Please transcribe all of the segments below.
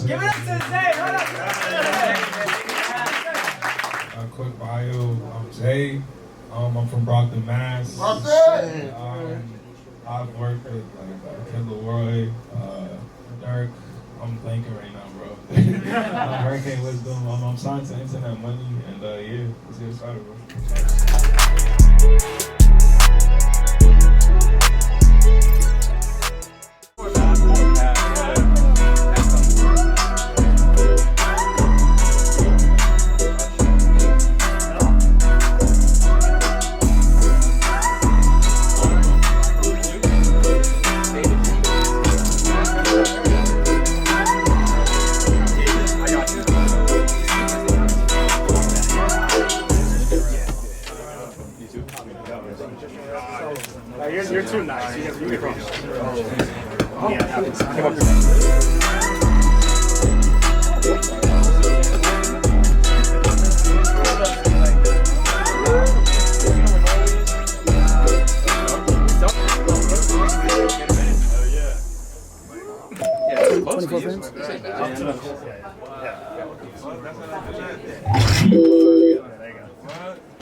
Give it up to Zay. Hold up. A quick bio. I'm Jay. I'm from Brockton, Mass. I've worked with Kendall Roy, Durk. I'm blanking right now, bro. Hurricane Wisdom. I'm signed to Internet Money, and yeah, let's get started, bro. You're too nice. You get wrong.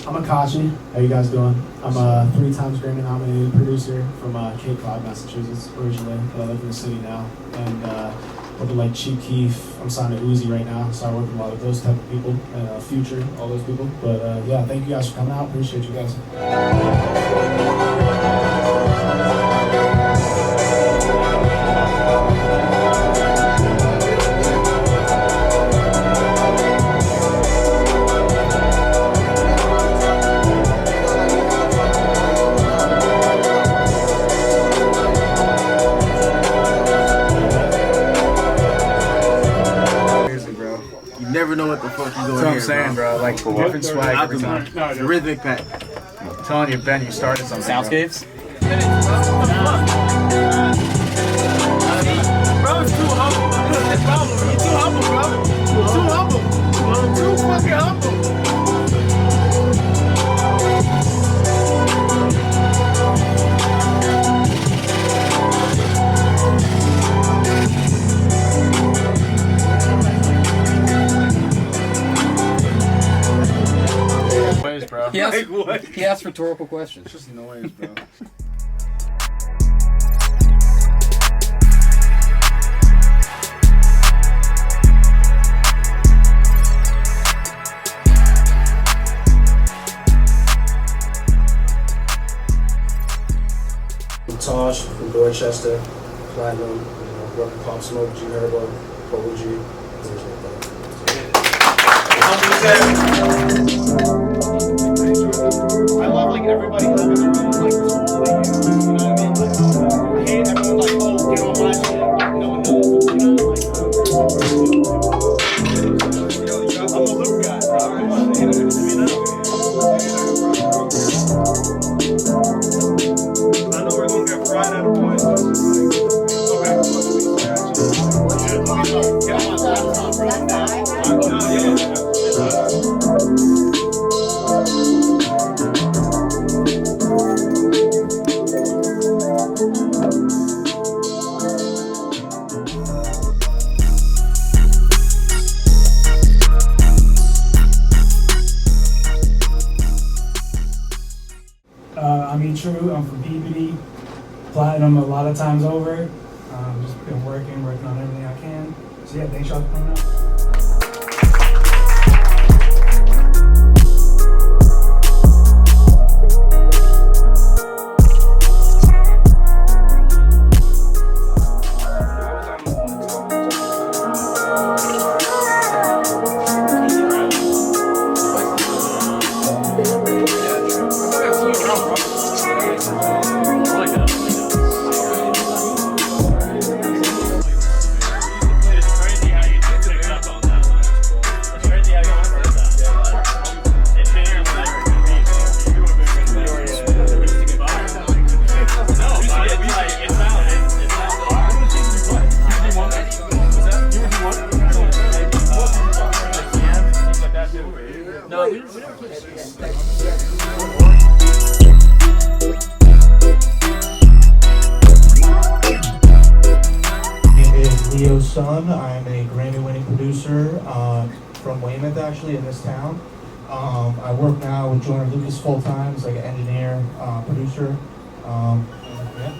I'm Akachi. How you guys doing? I'm a 3 times Grammy-nominated producer from Cape Cod, Massachusetts, originally, but I live in the city now. And working like Keef. I'm signed to Uzi right now, so I work with a lot of those type of people, and Future, all those people. But yeah, thank you guys for coming out. Appreciate you guys. Never know what the fuck you doing. That's what I'm saying, bro. Like different swag every time. The rhythmic pack. I'm telling you, Ben, you started some soundscapes. Bro, it's too humble. That's the problem. You're too humble, bro. You're too humble. You're too fucking humble. Bro. He asked rhetorical questions. It's just noise, bro. I'm Tash from Dorchester, Platinum, working Pop Smoke, G Herbo, Polo G, things like that. I love like everybody having their own like you know what I mean? Like, I hate everyone like, oh, get on my shit. Like, no one knows. You know, like, I'm a little guy, bro. I know we're gonna get fried out of points. Go back to what we said. Get on my laptop, bro. True, I'm from PBD, Platinum a lot of times over. Just been working on everything I can. So yeah, thanks y'all for coming out. No, we never played. from Weymouth actually in this town. I work now with Joyner Lucas full time as like an engineer, producer. Yeah.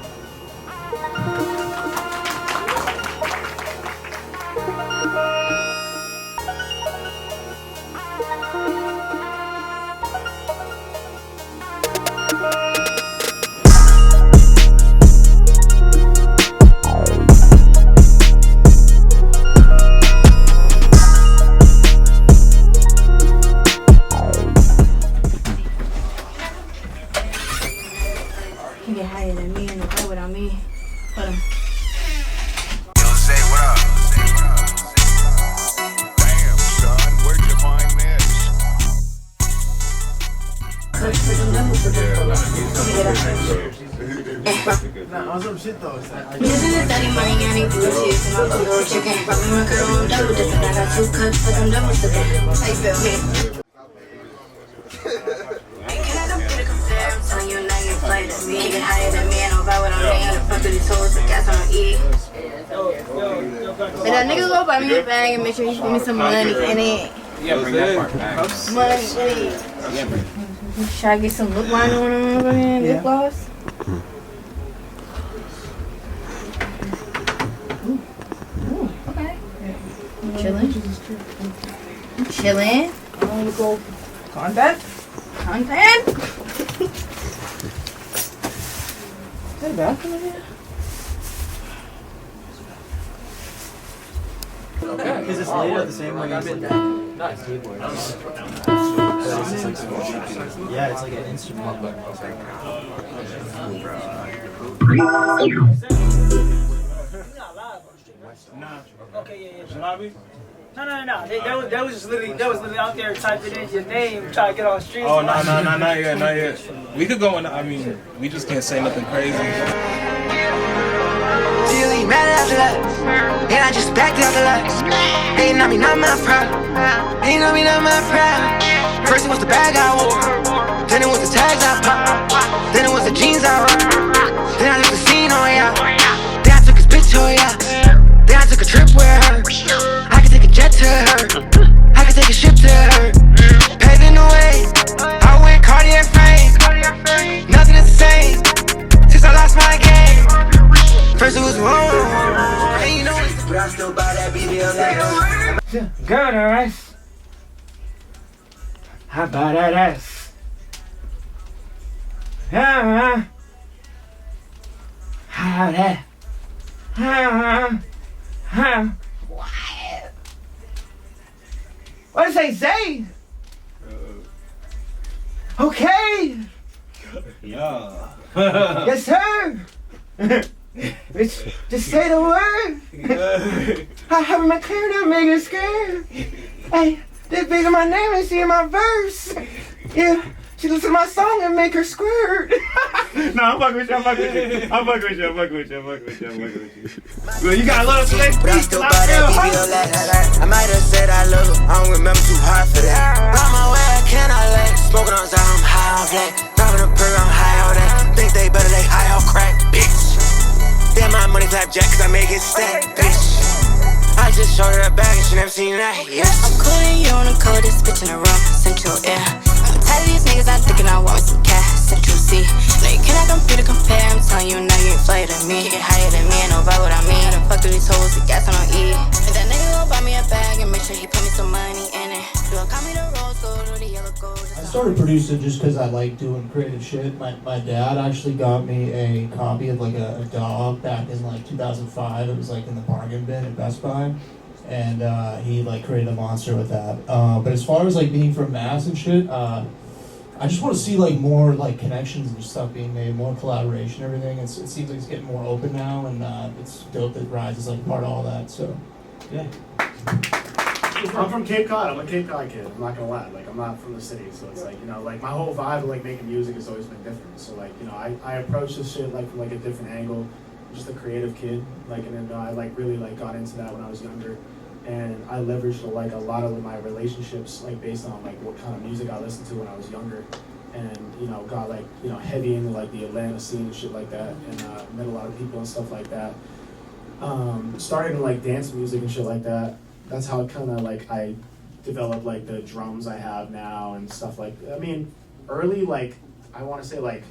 You get higher than me and know what I mean. Hold on. Yo, say what up? Damn, son, where'd you find this? On some shit though. This is study money, I need to shit. My food, chicken, probably my girl on double dipping. I got 2 cups, but I'm double sipping. How you feel, man? Me get higher than me, I don't buy what I'm paying. The fuck with these hoes, the gas on E. But that nigga go buy me a bag and make sure he give me some money in it. Yeah, bring that part back. Money. Should I get some lip liner on and lip gloss? Ooh, okay. Chilling. I'm gonna go content. Is that a bathroom in here? Is this laid out the same way as like nice keyboard? Yeah, it's like an instrument. Okay, yeah. Lobby? No. That was just literally out there typing in your name, trying to get on the streets. Oh, no, not yet. We could go in, I mean, we just can't say nothing crazy. Really mad after that, and I just backed out the lights. They know me, not my pride. First it was the bag I wore, then it was the tags I popped, then it was the jeans I rocked, then I took the scene on ya, then I took his bitch to ya, then I took a trip with her. I could take a jet to her, I could take a ship to her. Paving the way, I went Cartier frame, nothing is the same since I lost my game. First it was wrong, and you know it's but I still buy that BBL. Girl, alright. How about that ass? How that? What did they say? Okay. Yeah. Yes, sir. Just say the word. I have my clear to make it scared. Hey, this bitch in my name and she in my verse. Yeah, she listen to my song and make her squirt. No, I'm fucking with you. Well, you got a little select beats. I might have said I love her, I don't remember too hard for that. Round my way, I cannot let. Smoking on side, I'm high on black. Dropping a perk, I'm high on that. Think they better, they high on crack, bitch. Damn, my money flapjack, cause I make it stack, bitch. I just showed her that bag and she never seen that, yes. I'm cooling you on the coldest bitch in the room, Central Air. I'm tired of these niggas, I thinking I want me some cash, Central C. No, you cannot compete or compare, I'm telling you now you ain't flavor than me. Get higher than me, and know about what I mean. I done fucked with these hoes, the gas on E. And that nigga gon' buy me a bag and make sure he put me some money in it. Do I call me the rose gold or the yellow gold? I started producing just because I like doing creative shit. My dad actually got me a copy of like a dog back in like 2005. It was like in the bargain bin at Best Buy, and he like created a monster with that. But as far as like being from Mass and shit, I just want to see like more like connections and stuff being made, more collaboration, everything. It seems like it's getting more open now, and it's dope that Rise is like part of all that. So, yeah. I'm from Cape Cod. I'm a Cape Cod kid. I'm not gonna lie. Like, I'm not from the city, so it's like, you know, like my whole vibe of like making music has always been different. So like, you know, I approach this shit like from like a different angle. I'm just a creative kid. Like, and then I like really like got into that when I was younger, and I leveraged like a lot of my relationships like based on like what kind of music I listened to when I was younger, and you know, got like, you know, heavy into like the Atlanta scene and shit like that, and met a lot of people and stuff like that. Started in like dance music and shit like that. That's how kind of like I develop like the drums I have now and stuff like. I mean, early like I want to say like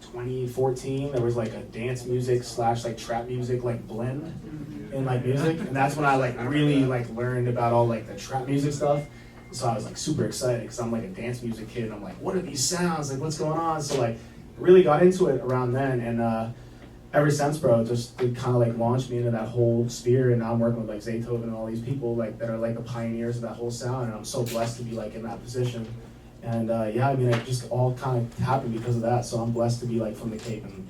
2014, there was like a dance music / like trap music like blend in like music, and that's when I like really like learned about all like the trap music stuff. So I was like super excited because I'm like a dance music kid and I'm like, what are these sounds? Like what's going on? So like really got into it around then, and ever since, bro, it kind of like launched me into that whole sphere, and now I'm working with like Zaytoven and all these people like that are like the pioneers of that whole sound, and I'm so blessed to be like in that position. And yeah, I mean, it just all kind of happened because of that. So I'm blessed to be like from the Cape. And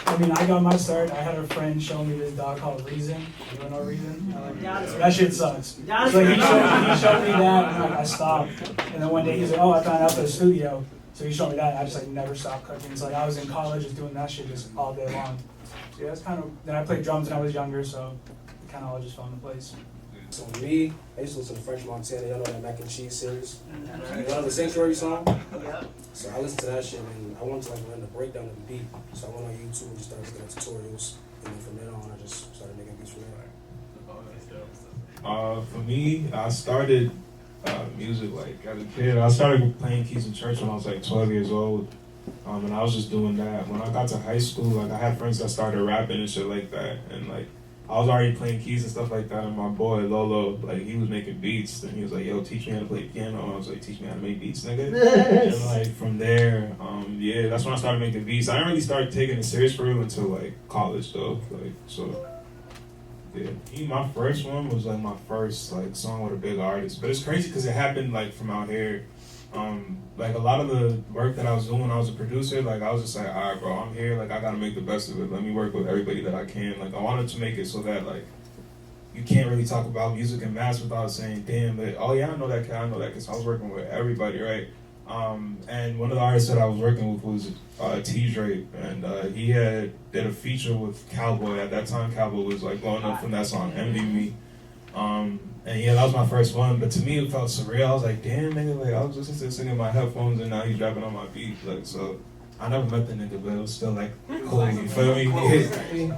I mean, I got my start. I had a friend show me this dog called Reason. You don't know Reason? That shit sucks. So like, he showed me that, and like, I stopped. And then one day he's like, oh, I found out for the studio. So he showed me that, and I just like never stopped cooking. So like I was in college just doing that shit just all day long. So yeah, that's kind of. Then I played drums when I was younger, so it kind of all just fell into place. So me, I used to listen to French Montana. Y'all know that mac and cheese series. You know the Sanctuary song? Yeah. So I listened to that shit, and I wanted to like learn the breakdown of the beat. So I went on YouTube and just started looking at tutorials, and then from then on, I just started making beats from there. For me, I started music like as a kid. I started playing keys in church when I was like 12 years old, and I was just doing that. When I got to high school, like I had friends that started rapping and shit like that, and like I was already playing keys and stuff like that. And my boy Lolo, like he was making beats, and he was like, "Yo, teach me how to play piano." And I was like, "Teach me how to make beats, nigga." And like from there, yeah, that's when I started making beats. I didn't really start taking it serious for real until like college though, like so. Yeah, my first one was like my first like song with a big artist, but it's crazy because it happened like from out here. Like a lot of the work that I was doing when I was a producer, like I was just like, all right, bro, I'm here, like I gotta make the best of it. Let me work with everybody that I can. Like I wanted to make it so that like you can't really talk about music and mass without saying, damn, but oh yeah, I know that cat, I know that because I was working with everybody, right? And one of the artists that I was working with was T-Drake, and he did a feature with Cowboy. At that time, Cowboy was like blowing up from that song, Envy Me. And yeah, that was my first one, but to me it felt surreal. I was like, damn, nigga, like I was listening to this thing in my headphones and now he's rapping on my beat. Like, so I never met the nigga, but it was still like cool, you feel me?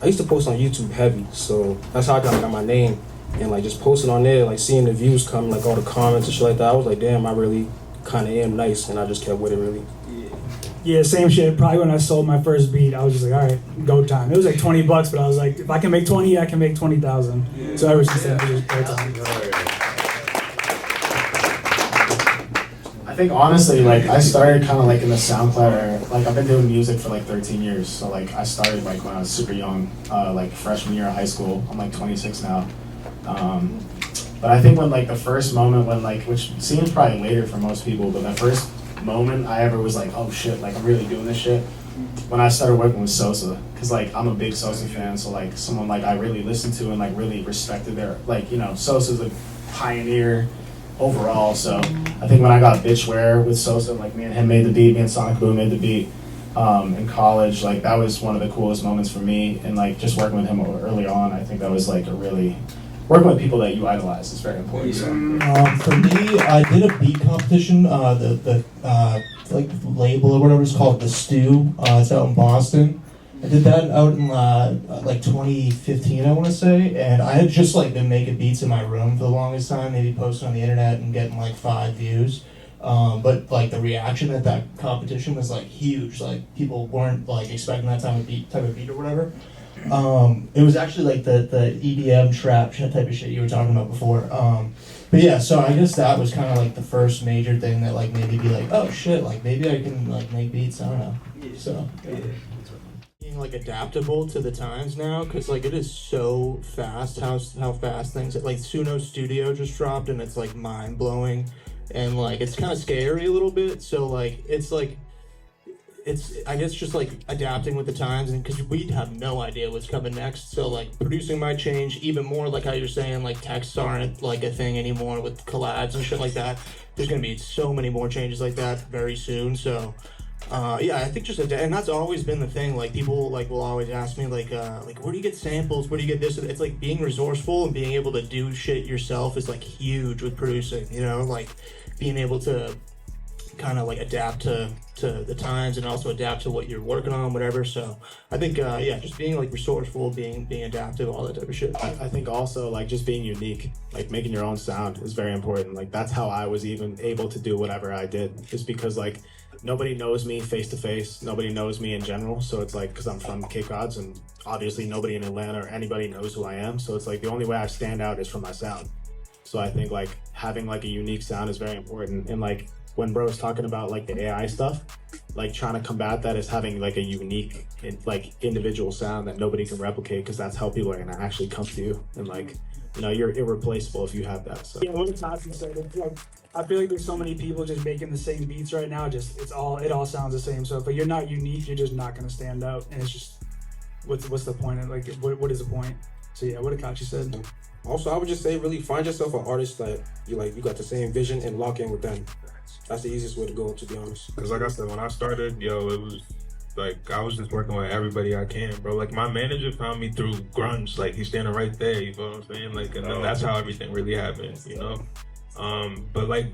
I used to post on YouTube heavy, so that's how I got my name. And like just posting on there, like seeing the views come, like all the comments and shit like that, I was like, damn, I really kind of am nice, and I just kept with it really. Yeah, same shit. Probably when I sold my first beat, I was just like, all right, go time. It was like $20, but I was like, if I can make 20, I can make 20,000. Yeah. So ever since then, it was just go time. I think honestly, like I started kind of like in the SoundCloud era. Like I've been doing music for like 13 years. So like I started like when I was super young, like freshman year of high school. I'm like 26 now. But I think when like the first moment when like, which seems probably later for most people, but the first moment I ever was like, oh shit, like I'm really doing this shit, when I started working with Sosa, because like I'm a big Sosa fan, so like someone like I really listened to and like really respected their, like, you know, Sosa's a pioneer overall. So I think when I got Bitchware with Sosa, like me and him made the beat, me and Sonic Boom made the beat in college, like that was one of the coolest moments for me. And like just working with him early on, I think that was like a really, working with people that you idolize is very important. So. For me, I did a beat competition. The like label or whatever it's called, The Stew. It's out in Boston. I did that out in like 2015, I want to say. And I had just like been making beats in my room for the longest time, maybe posting on the internet and getting like 5 views. But like the reaction at that competition was like huge. Like people weren't like expecting that type of beat or whatever. It was actually like the EDM trap type of shit you were talking about before. But yeah, so I guess that was kind of like the first major thing that like made me be like, oh shit, like maybe I can like make beats. I don't know. So yeah. Being like adaptable to the times now, because like it is so fast how fast things, like Suno Studio just dropped and it's like mind blowing, and like it's kind of scary a little bit. So like it's like. It's, I guess, just like adapting with the times, and because we have no idea what's coming next, so like producing might change even more, like how you're saying like texts aren't like a thing anymore with collabs and shit like that. There's gonna be so many more changes like that very soon. So yeah, I think just and that's always been the thing. Like people like will always ask me like where do you get samples? Where do you get this? It's like being resourceful and being able to do shit yourself is like huge with producing. You know, like being able to kind of like adapt to the times and also adapt to what you're working on, whatever. So I think yeah, just being like resourceful, being adaptive, all that type of shit. I think also like just being unique, like making your own sound is very important. Like that's how I was even able to do whatever I did, just because like nobody knows me face to face, nobody knows me in general. So it's like, because I'm from Cape Cod and obviously nobody in Atlanta or anybody knows who I am. So it's like the only way I stand out is from my sound. So I think like having like a unique sound is very important. And like when bro's talking about like the AI stuff, like trying to combat that is having like a unique like individual sound that nobody can replicate, because that's how people are gonna actually come to you. And like, you know, you're irreplaceable if you have that. So yeah, what did Tashi say? Like, I feel like there's so many people just making the same beats right now. Just it all sounds the same. So if you're not unique, you're just not gonna stand out. And it's just what's the point? Like what is the point? So yeah, what Akachi said. Also, I would just say really find yourself an artist that you got the same vision and lock in with them. That's the easiest way to go, to be honest. Because like I said, when I started, it was like I was just working with everybody I can, bro. Like my manager found me through grunge. Like he's standing right there, you know what I'm saying? Like, and then that's how everything really happened, you know? But like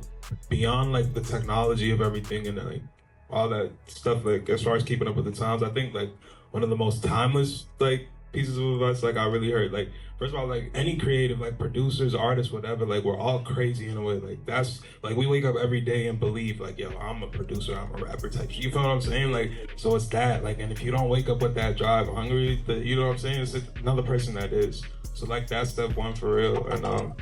beyond like the technology of everything and like all that stuff, like as far as keeping up with the times, I think like one of the most timeless like pieces of advice like I really heard, like first of all, like any creative, like producers, artists, whatever, like we're all crazy in a way. Like that's like we wake up every day and believe like, yo, I'm a producer, I'm a rapper type shit. You feel what I'm saying? Like, so it's that, like, and if you don't wake up with that drive, hungry, you know what I'm saying, it's another person that is. So like that's step one for real. And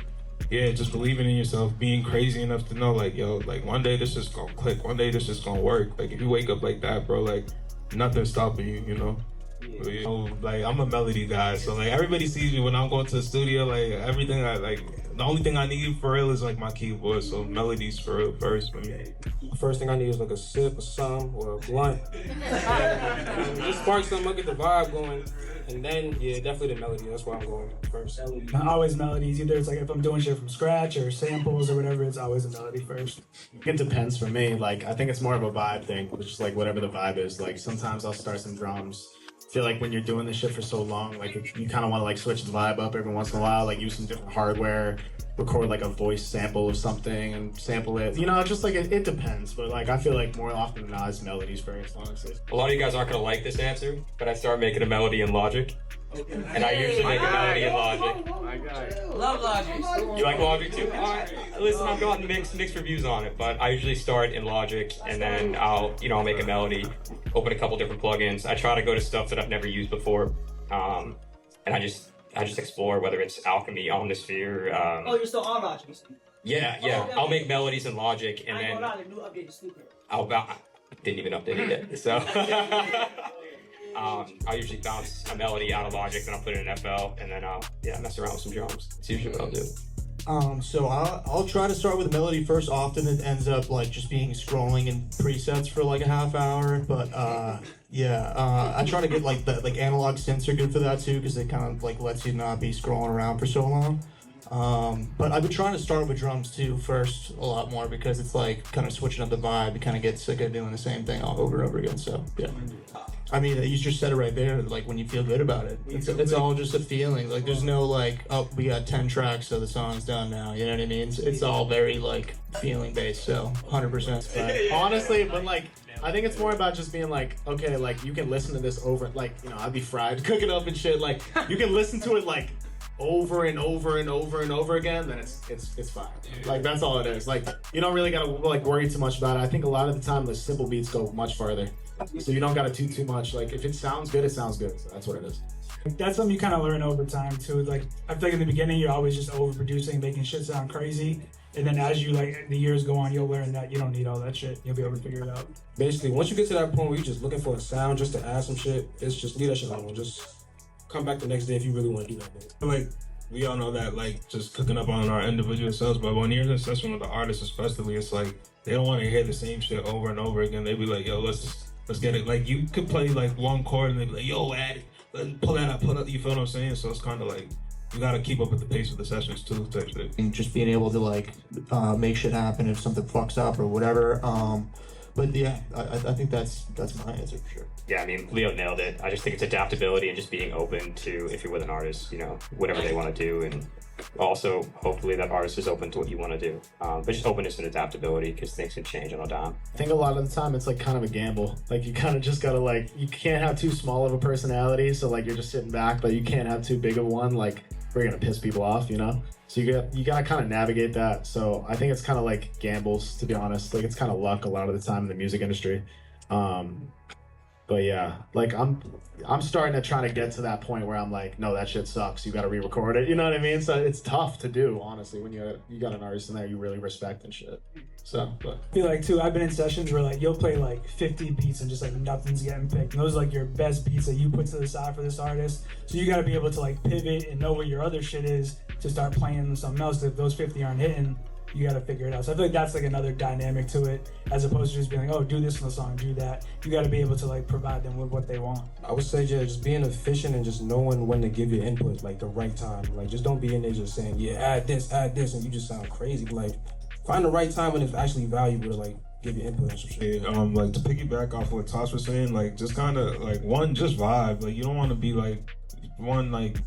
yeah, just believing in yourself, being crazy enough to know like, yo, like one day this is gonna click, one day this is gonna work. Like if you wake up like that, bro, like nothing's stopping you, you know? You know, like I'm a melody guy, so like everybody sees me when I'm going to the studio. Like everything the only thing I need for real is like my keyboard. So melodies for real first for me. The first thing I need is like a sip or some or a blunt. Just spark something, I'll get the vibe going, and then yeah, definitely the melody. That's where I'm going first. Always melodies. Either it's like if I'm doing shit from scratch or samples or whatever, it's always a melody first. It depends for me. Like I think it's more of a vibe thing, which is like whatever the vibe is. Like sometimes I'll start some drums. I feel like when you're doing this shit for so long, like you kind of want to like switch the vibe up every once in a while, like use some different hardware, record like a voice sample of something and sample it. You know, just like it depends. But like I feel like more often than not, it's melodies first, honestly. A lot of you guys aren't gonna like this answer, but I started making a melody in Logic. And I usually make a melody in Logic. Love Logic. You like Logic too? Alright. Listen, I've gotten mixed reviews on it, but I usually start in Logic and then I'll make a melody, open a couple different plugins. I try to go to stuff that I've never used before. And I just explore, whether it's Alchemy, Omnisphere. You're still on Logic. Yeah. Okay. I'll make melodies in Logic and then the new update is stupid. I didn't even update it yet. So I'll usually bounce a melody out of Logic, then I'll put it in FL, and then I'll mess around with some drums. It's usually what I'll do. So I'll try to start with a melody first. Often it ends up like just being scrolling in presets for like a half hour. But I try to get like the analog synths are good for that too, because it kind of like lets you not be scrolling around for so long. But I've been trying to start with drums too first a lot more, because it's like kind of switching up the vibe. You kind of get sick of doing the same thing all over and over again. So yeah. I mean, you just said it right there, like when you feel good about it. It's all just a feeling. Like there's no like, oh, we got 10 tracks, so the song's done now. You know what I mean? It's all very like feeling based, so 100%. Honestly, but like, I think it's more about just being like, okay, like you can listen to this over, like, you know, I'd be fried cooking up and shit. Like you can listen to it like over and over and over and over again, then it's fine. Like that's all it is. Like you don't really gotta like worry too much about it. I think a lot of the time the simple beats go much farther. So you don't gotta do too much. Like if it sounds good, it sounds good. So that's what it is. That's something you kind of learn over time too. Like I feel like in the beginning you're always just overproducing, making shit sound crazy, and then as you like the years go on, you'll learn that you don't need all that shit. You'll be able to figure it out. Basically, once you get to that point where you're just looking for a sound just to add some shit, it's just leave that shit alone. Just come back the next day if you really want to do that. Like we all know that, like just cooking up on our individual selves, but when you're in a session with the artists especially, it's like they don't want to hear the same shit over and over again. They be like, yo, let's get it. Like you could play like one chord and they be like, yo, add it, pull that up, you feel what I'm saying? So it's kind of like you gotta keep up with the pace of the sessions too, type shit. And just being able to like make shit happen if something fucks up or whatever. But yeah, I think that's my answer for sure. Yeah, I mean, Leo nailed it. I just think it's adaptability and just being open to, if you're with an artist, you know, whatever they want to do, and also hopefully that artist is open to what you want to do. But just openness and adaptability, because things can change on a dime. I think a lot of the time it's like kind of a gamble. Like you kind of just gotta like, you can't have too small of a personality, so like you're just sitting back, but you can't have too big of one, like we're gonna piss people off, you know? So you gotta kind of navigate that. So I think it's kind of like gambles, to be honest. Like it's kind of luck a lot of the time in the music industry. But yeah, like I'm starting to try to get to that point where I'm like, no, that shit sucks. You got to re-record it. You know what I mean? So it's tough to do, honestly, when you got an artist in there you really respect and shit. So, but I feel like too, I've been in sessions where like you'll play like 50 beats and just like nothing's getting picked. And those are like your best beats that you put to the side for this artist. So you got to be able to like pivot and know what your other shit is to start playing something else. If those 50 aren't hitting, you got to figure it out. So I feel like that's like another dynamic to it, as opposed to just being like, oh, do this in the song, do that. You got to be able to like provide them with what they want. I would say just being efficient and just knowing when to give your input, like the right time. Like just don't be in there just saying, yeah, add this, and you just sound crazy. But like find the right time when it's actually valuable to like give your input and some shit. Like to piggyback off what Tash was saying, like just kind of like just vibe. Like you don't want to be like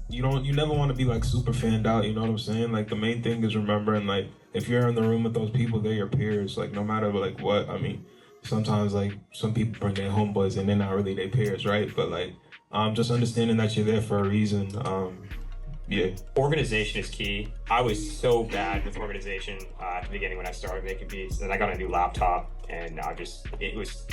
you never want to be like super fanned out, you know what I'm saying? Like the main thing is remembering, like if you're in the room with those people, they're your peers, like no matter like what. I mean, sometimes like some people bring their homeboys and they're not really their peers, right? But like just understanding that you're there for a reason. Yeah. Organization is key. I was so bad with organization at the beginning when I started making beats. Then I got a new laptop, and it was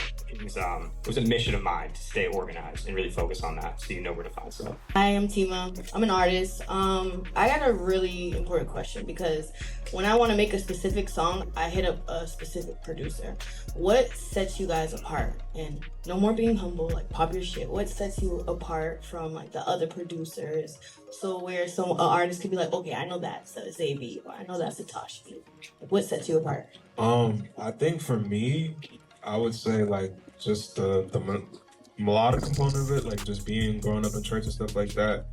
a mission of mine to stay organized and really focus on that, so you know where to find stuff. Hi, I'm Tima. I'm an artist. I got a really important question, because when I want to make a specific song, I hit up a specific producer. What sets you guys apart? And no more being humble, like pop your shit. What sets you apart from like the other producers? So where an artist could be like, okay, I know that's a Zay beat, or I know that's a Tash beat. What sets you apart? I think for me, I would say like just the melodic component of it, like just growing up in church and stuff like that.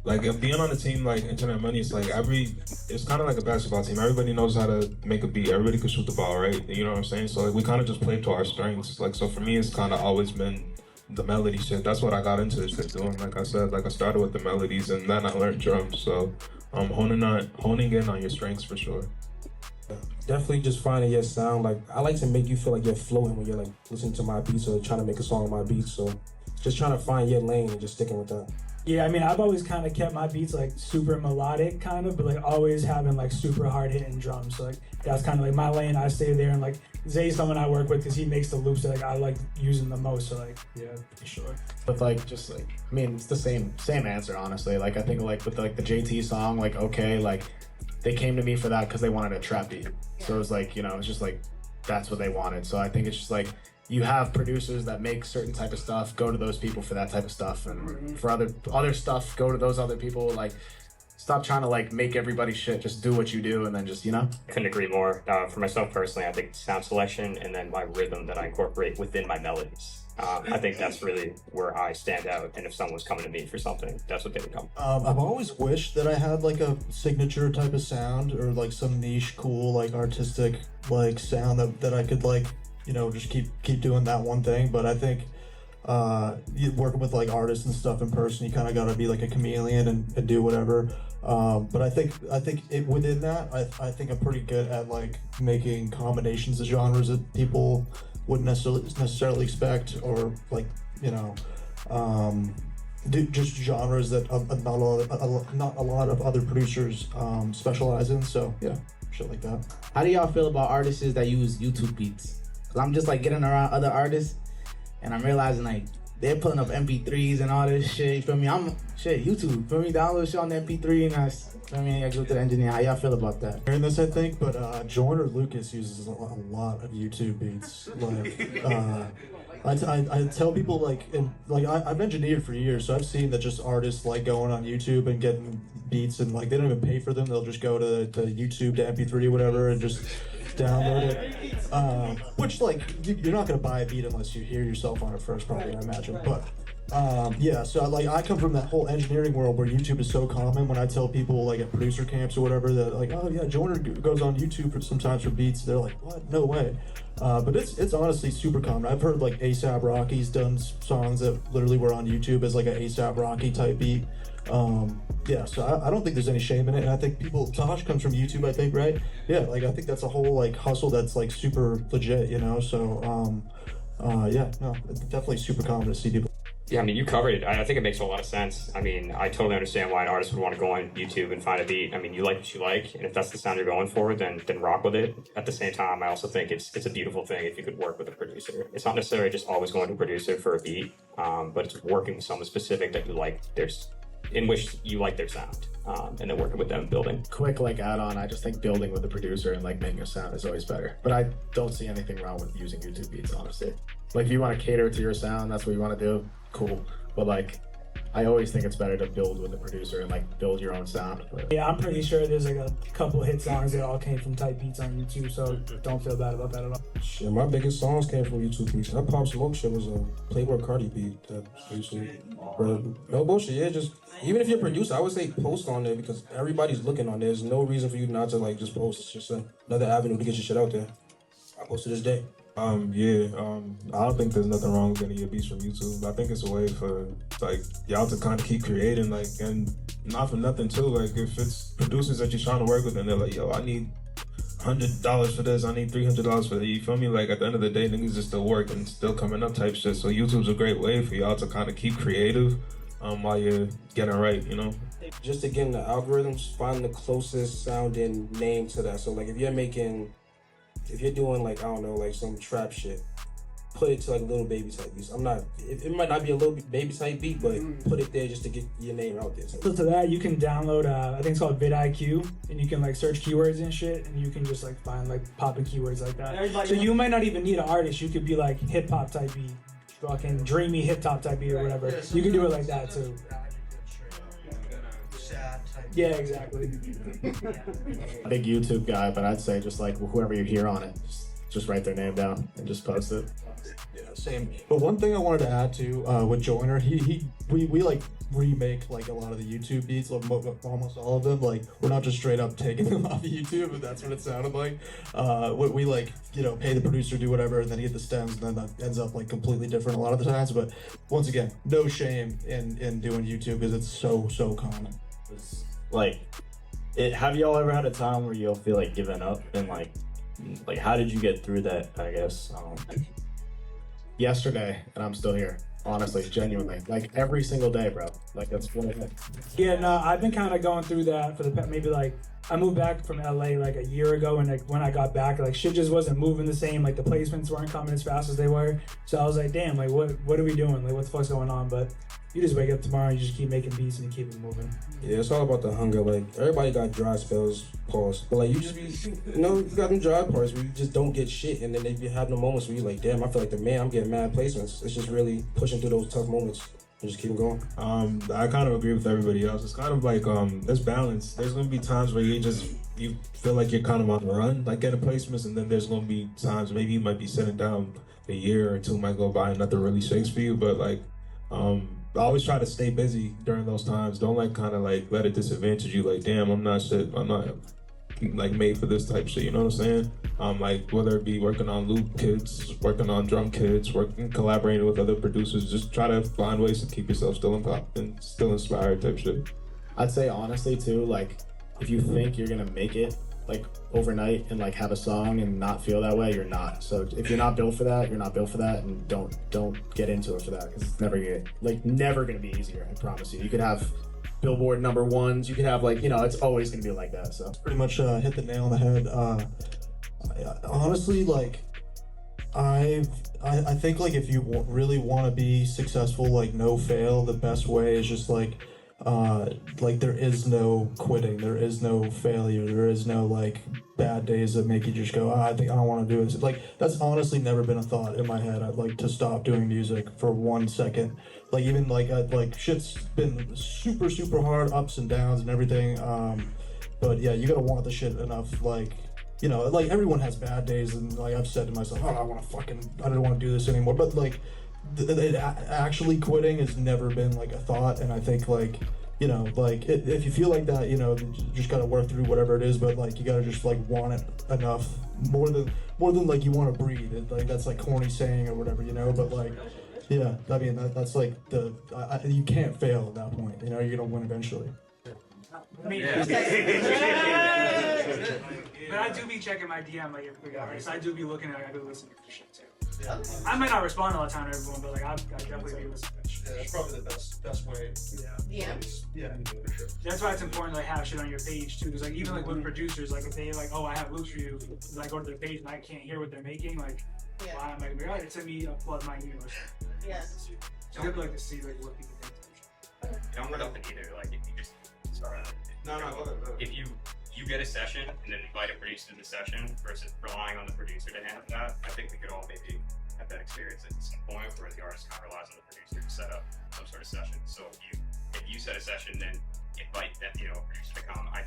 Like being on a team like Internet Money, it's like it's kind of like a basketball team. Everybody knows how to make a beat. Everybody can shoot the ball, right? You know what I'm saying? So like we kind of just play to our strengths. Like so for me, it's kind of always been the melody shit. That's what I got into this shit doing. Like I said, like I started with the melodies and then I learned drums. So honing in on your strengths for sure. Definitely just finding your sound. Like I like to make you feel like you're floating when you're like listening to my beats or trying to make a song on my beats. So just trying to find your lane and just sticking with that. Yeah, I mean, I've always kind of kept my beats like super melodic kind of, but like always having like super hard hitting drums. So like that's kind of like my lane. I stay there, and like Zay's someone I work with because he makes the loops that like I like using the most. So like yeah, for sure. But like just like I mean, it's the same answer, honestly. Like I think like with like the JT song, like okay, like they came to me for that because they wanted a trap beat. So it was like, you know, it's just like that's what they wanted. So I think it's just like you have producers that make certain type of stuff, go to those people for that type of stuff, and for other stuff, go to those other people. Like stop trying to like make everybody shit, just do what you do, and then just, you know. Couldn't agree more. For myself personally, I think sound selection and then my rhythm that I incorporate within my melodies. I think that's really where I stand out, and if someone's coming to me for something, that's what they would come. I've always wished that I had like a signature type of sound or like some niche, cool, like artistic like sound that I could like, you know, just keep doing that one thing. But I think working with like artists and stuff in person, you kind of got to be like a chameleon and do whatever. But I think within that, I think I'm pretty good at like making combinations of genres that people wouldn't necessarily expect, or like, you know, just genres that not a lot of other producers specialize in. So yeah, shit like that. How do y'all feel about artists that use YouTube beats? Cause I'm just like getting around other artists, and I'm realizing like they're putting up MP3s and all this shit. You feel me? YouTube. Feel me? Download shit on the MP3 and I go to the engineer. How y'all feel about that? Hearing this, I think, but Jordan Lucas uses a lot of YouTube beats. Like, I tell people like, I've engineered for years, so I've seen that just artists like going on YouTube and getting beats, and like they don't even pay for them. They'll just go to YouTube to MP3 or whatever and just download it. Which like you're not gonna buy a beat unless you hear yourself on it first, probably, I imagine. But Yeah, so like I come from that whole engineering world where YouTube is so common. When I tell people like at producer camps or whatever that like, oh yeah, Joyner goes on YouTube sometimes for beats, they're like, what? No way. But it's honestly super common. I've heard like A$AP Rocky's done songs that literally were on YouTube as like an A$AP Rocky type beat. Yeah, so I don't think there's any shame in it, and I think Tash comes from YouTube, I think, right? Yeah, like I think that's a whole like hustle that's like super legit, you know. So yeah, no, it's definitely super common to see people. Yeah, I mean, you covered it. I think it makes a lot of sense. I mean, I totally understand why an artist would want to go on YouTube and find a beat. I mean, you like what you like, and if that's the sound you're going for, then rock with it. At the same time, I also think it's a beautiful thing if you could work with a producer. It's not necessarily just always going to a producer for a beat, but it's working with someone specific that you like, in which you like their sound, and then working with them, building. Quick like add-on, I just think building with a producer and like making a sound is always better. But I don't see anything wrong with using YouTube beats, honestly. Like if you want to cater to your sound, that's what you want to do, cool. But like, I always think it's better to build with a producer and like build your own sound. But yeah, I'm pretty sure there's like a couple hit songs that all came from type beats on YouTube, so don't feel bad about that at all. Shit, my biggest songs came from YouTube beats. That Pop Smoke shit was a Playboi Carti beat that usually. No bullshit, yeah, just even if you're a producer, I would say post on there because everybody's looking on there. There's no reason for you not to like just post. It's just another avenue to get your shit out there. I post to this day. I don't think there's nothing wrong with getting your beats from YouTube. I think it's a way for like y'all to kind of keep creating, like, and not for nothing too. Like if it's producers that you're trying to work with and they're like, yo, I need $100 for this, I need $300 for that. You feel me? Like at the end of the day, niggas is still working, still coming up type shit. So YouTube's a great way for y'all to kind of keep creative while you're getting right, you know? Just to get in the algorithms, find the closest sounding name to that. So like if you're doing like, I don't know, like some trap shit, put it to like a Lil Baby type beat. It might not be a Lil Baby type beat, but put it there just to get your name out there. So to that, you can download, I think it's called vidIQ, and you can like search keywords and shit, and you can just like find like popping keywords like that. So you might not even need an artist, you could be like hip hop type beat, fucking dreamy hip hop type beat or whatever. You can do it like that too. Yeah, exactly. Big YouTube guy, but I'd say just like whoever you hear on it, just write their name down and just post it. Yeah, same. But one thing I wanted to add to with Joyner, we like remake like a lot of the YouTube beats, like almost all of them. Like we're not just straight up taking them off of YouTube, and that's what it sounded like. We like, you know, pay the producer, do whatever, and then you get the stems, and then that ends up like completely different a lot of the times. But once again, no shame in doing YouTube because it's so common. Like, have y'all ever had a time where you'll feel like giving up, and like how did you get through that, I guess? Yesterday, and I'm still here. Honestly, genuinely, like every single day, bro. Like that's one of them. Yeah, no, I've been kind of going through that for the maybe like I moved back from LA like a year ago, and like when I got back, like shit just wasn't moving the same. Like the placements weren't coming as fast as they were. So I was like, damn, like what are we doing? Like what the fuck's going on? But you just wake up tomorrow and you just keep making beats and you keep it moving. Yeah, it's all about the hunger. Like everybody got dry spells, pause. But like you just be, you know, you got them dry parts where you just don't get shit, and then you have no moments where you're like, damn, I feel like the man, I'm getting mad placements. It's just really pushing through those tough moments and just keep going. I kind of agree with everybody else. It's kind of like there's balance. There's gonna be times where you feel like you're kind of on the run, like getting placements, and then there's gonna be times maybe you might be sitting down a year or two might go by and nothing really shakes for you, but like I always try to stay busy during those times. Don't like kind of like let it disadvantage you. Like, damn, I'm not like made for this type shit. You know what I'm saying? Like whether it be working on loop kits, working on drum kits, collaborating with other producers, just try to find ways to keep yourself still inspired type shit. I'd say honestly too, like if you think you're gonna make it like overnight and like have a song and not feel that way, you're not. So if you're not built for that, you're not built for that, and don't get into it for that, because it's never gonna be easier. I promise you. You could have Billboard #1s, you could have like, you know, it's always gonna be like that. So pretty much hit the nail on the head. Honestly, like I think like if you really want to be successful, like no fail, the best way is just like there is no quitting, there is no failure, there is no like bad days that make you just go, I think I don't want to do this. Like that's honestly never been a thought in my head. I'd like to stop doing music for 1 second. Like even like shit's been super hard, ups and downs and everything. But yeah, you gotta want the shit enough. Like, you know, like everyone has bad days, and like I've said to myself, I don't want to do this anymore. But like actually quitting has never been like a thought, and I think like, you know, like if you feel like that, you know, you just gotta work through whatever it is, but like you gotta just like want it enough, more than like you want to breathe. Like that's like corny saying or whatever, you know, but like, yeah, I mean that's like you can't fail at that point, you know, you're gonna win eventually. But I do be checking my DM like every week. I do be looking at it, I do listen to shit too. I might not respond all the time to everyone, but like I definitely be listening to shit. Yeah, that's probably the best way. Yeah. Yeah. That's why it's important to like have shit on your page too. Because like even like with producers, like if they like, oh, I have loops for you, and I go to their page and I can't hear what they're making, like, well, I'm like, all right, send me a plug my email. Yeah. So I'd like to see like what people think. Don't run up either. Like if you just if you get a session and then invite a producer to the session versus relying on the producer to handle that, I think we could all maybe have that experience at some point where the artist kind of relies on the producer to set up some sort of session. So if you set a session, then invite that producer to come. I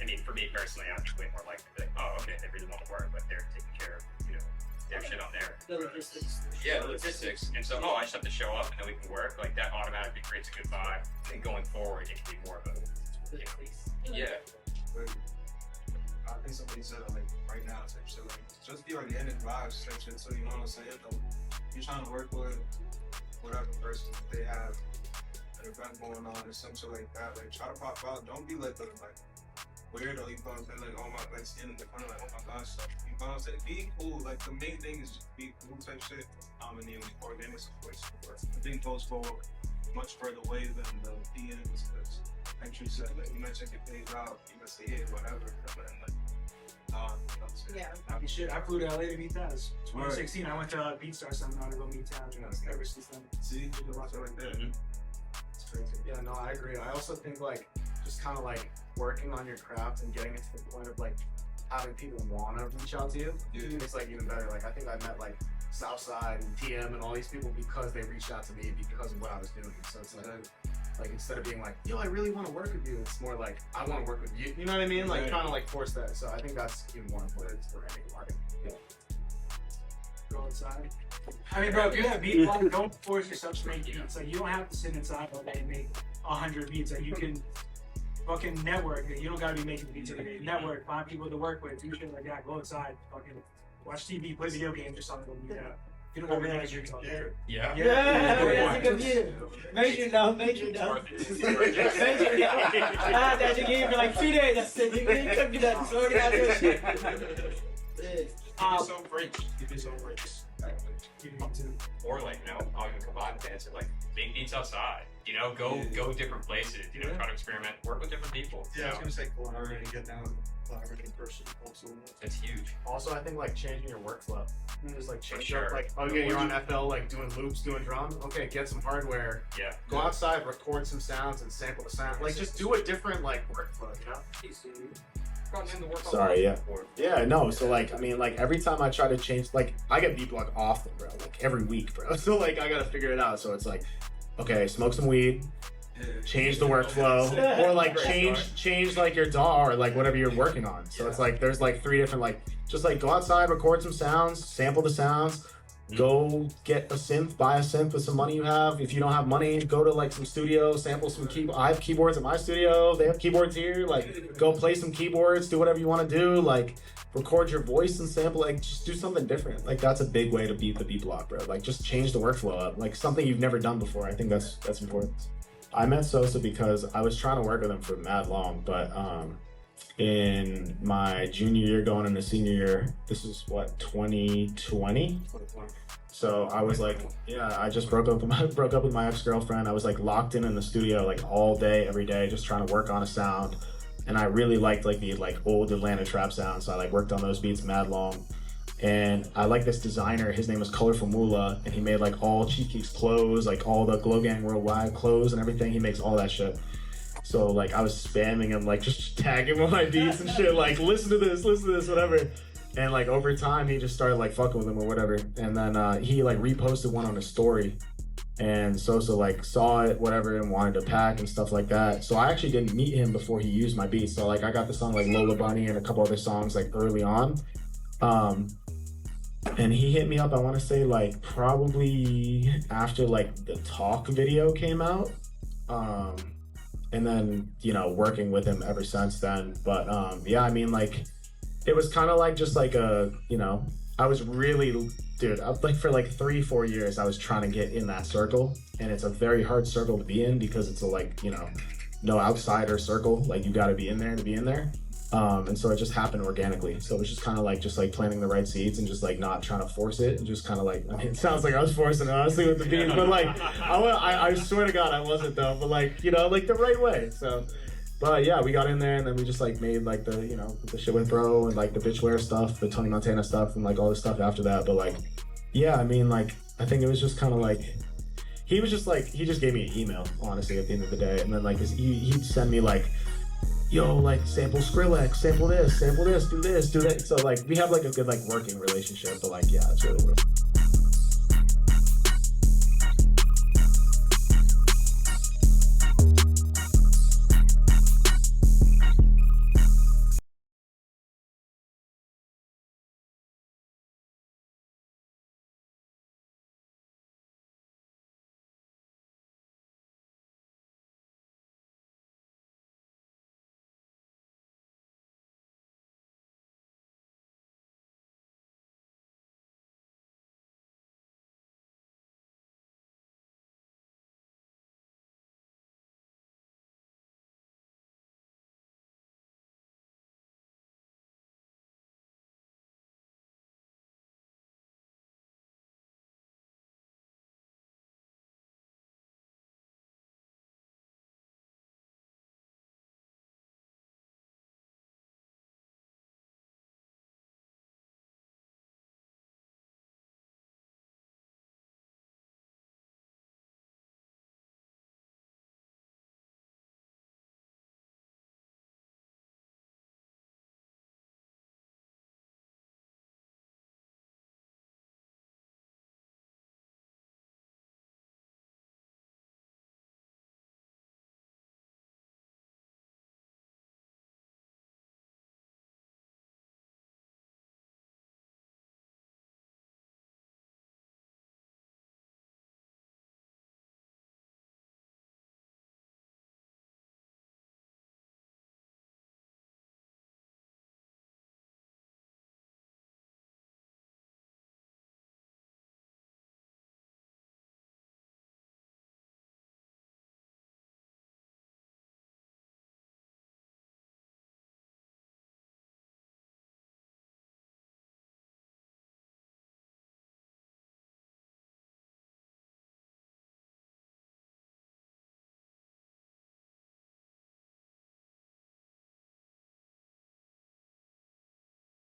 mean, for me personally, I'd be way more likely to be like, oh, okay, they really want to work, but they're taking care of their shit on there. The logistics. Yeah, the logistics. And so, I just have to show up and then we can work. Like that automatically creates a good vibe. And going forward, it can be more of a yeah. I think somebody said it like right now type shit, like just be organic vibes type shit. So you know what I'm saying? You're trying to work with whatever person they have an event going on or some shit like that. Like try to pop out. Don't be like looking like weird or you know what I'm saying? Like oh my, like standing in the corner like oh my gosh. So, you know what I'm saying? Be cool. Like the main thing is just be cool type shit. And then organic support. I think those go much further away than the DMs because like you said, like you might check your page out, you might say yeah, whatever. Yeah. I mean, shit, I flew to LA to meet Tash. 2016, I went to BeatStar seminar to go meet Tash, and ever since then. See, you watch it like that. It's crazy. Yeah, no, I agree. I also think like just kind of like working on your craft and getting it to the point of like having people want to reach out to you. It's like even better. Like I think I met like Southside and TM and all these people because they reached out to me because of what I was doing. So it's like instead of being like, yo, I really want to work with you, it's more like, I want to work with you. You know what I mean? Like, trying to like force that. So I think that's even more important for any market. Yeah. Go inside. I mean, bro, if you have beat block, don't force yourself to make beats. Like, you don't have to sit inside all day and make 100 beats. Like, you can fucking network. You don't gotta be making beats every day. Network, find people to work with, do shit like that. Go outside, fucking watch TV, play video games or something. Yeah. You don't gotta make your Yeah. That's a good view. Major no. Major no. That you gave me like 2 days. I said, you couldn't do that. So we're gonna do shit. Give me some breaks. Or like, I'll even combine dance like make beats outside. Go different places. Try to experiment, work with different people. Yeah, I was gonna say collaborate and get down collaborating in person also. That's huge. Also, I think like changing your workflow. Just like change sure. like okay, you're on FL like doing loops, doing drums. Okay, get some hardware. Yeah. Go outside, record some sounds, and sample the sound. Like just do a different like workflow. Sorry, yeah, no. So like, I mean, like every time I try to change, like I get beat block often, bro. Like every week, bro. So like, I gotta figure it out. So it's like, okay, smoke some weed, change the workflow, or like change like your DAW or like whatever you're working on. So it's like there's like 3 different like just like go outside, record some sounds, sample the sounds. Go get a synth, buy a synth with some money you have. If you don't have money, go to like some studio, sample some keyboards. I have keyboards at my studio. They have keyboards here. Like, go play some keyboards, do whatever you want to do. Like, record your voice and sample. Like, just do something different. Like, that's a big way to beat the beat block, bro. Like, just change the workflow up. Like, something you've never done before. I think that's important. I met Sosa because I was trying to work with him for mad long, but in my junior year going into senior year, this is what, 2020? So I was like, yeah, I just broke up with my ex-girlfriend. I was like locked in the studio like all day, every day, just trying to work on a sound. And I really liked like the like old Atlanta trap sound. So I like worked on those beats mad long. And I like this designer, his name was Colorful Moolah, and he made like all Chief Keef's clothes, like all the Glow Gang Worldwide clothes and everything. He makes all that shit. So like I was spamming him, like just tagging him on my beats and shit, like listen to this, whatever. And like over time, he just started like fucking with him or whatever. And then he like reposted one on his story. And Sosa like saw it, whatever, and wanted to pack and stuff like that. So I actually didn't meet him before he used my beats. So like I got the song like Lola Bunny and a couple other songs like early on. And he hit me up, I want to say like probably after like the Talk video came out. And then, you know, working with him ever since then. But yeah, I mean, like, it was kind of like just like a, you know, I was really, dude, like for like 3-4 years, I was trying to get in that circle. And it's a very hard circle to be in because it's a like, you know, no outsider circle. Like you got to be in there to be in there. And so it just happened organically. So it was just kind of like planting the right seeds and just like not trying to force it and just kind of like, I mean, it sounds like I was forcing it honestly with the beats, but like, I swear to God I wasn't though, but like, you know, like the right way. So, but yeah, we got in there and then we just like made like the, you know, the shit with Bro and like the Bitchware stuff, the Tony Montana stuff and like all this stuff after that. But like, yeah, I mean, like, I think it was just kind of like, he was just like, he just gave me an email, honestly, at the end of the day. And then like, he'd send me like, yo, like sample Skrillex, sample this, do that. So like we have like a good like working relationship, but like yeah, it's really real.